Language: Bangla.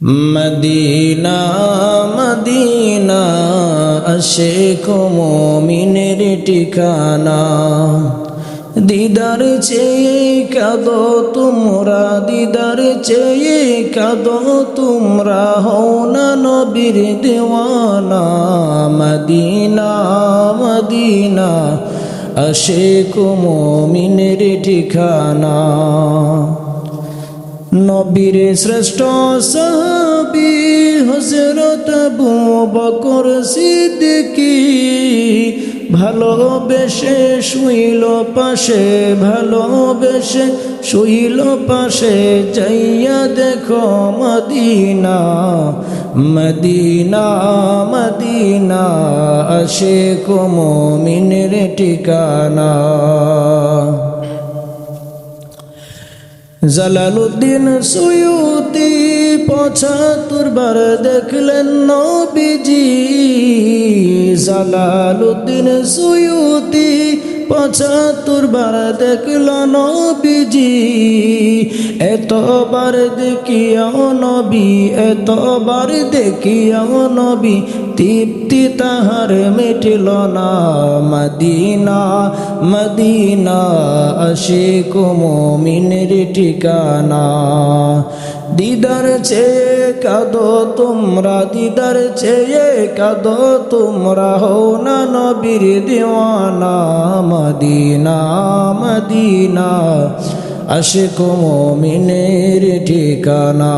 মদিনা মদিনা আশিক মুমিনের ঠিকানা। দিদার চেয়ে কাঁদো তোমরা, দিদার চেয়ে কাঁদো তোমরা, হও না নবীর দেওয়ানা। মদিনা মদিনা আশিক মুমিনের ঠিকানা। নবীর শ্রেষ্ঠ সাহাবী হযরত আবু বকর সিদ্দিকী, ভালোবেসে শুইল পাশে, ভালোবেসে শুইল পাশে, যাইয়া দেখো মদিনা মদিনা মদিনা আশিক মুমিনের ঠিকানা। জালালউদ্দিন সুয়ুতি ৭৫ বার দেখলেন নবীজি। জালালউদ্দিন সুয়ুতি ৭৫ বার দেখল নবীজি। এতবার দেখিয়াও নবী, এতবার দেখিয়াও নবী, তৃপ্তি তাহার মিটিল না। মদিনা মদিনা আশিক মুমিনের ঠিকানা। দিদার চেয়ে কাঁদো তোমরা, দিদার চেয়ে কাঁদো তোমরা, হও না নবীর দেওয়ানা। মদিনা মদিনা আশিক মুমিনের ঠিকানা।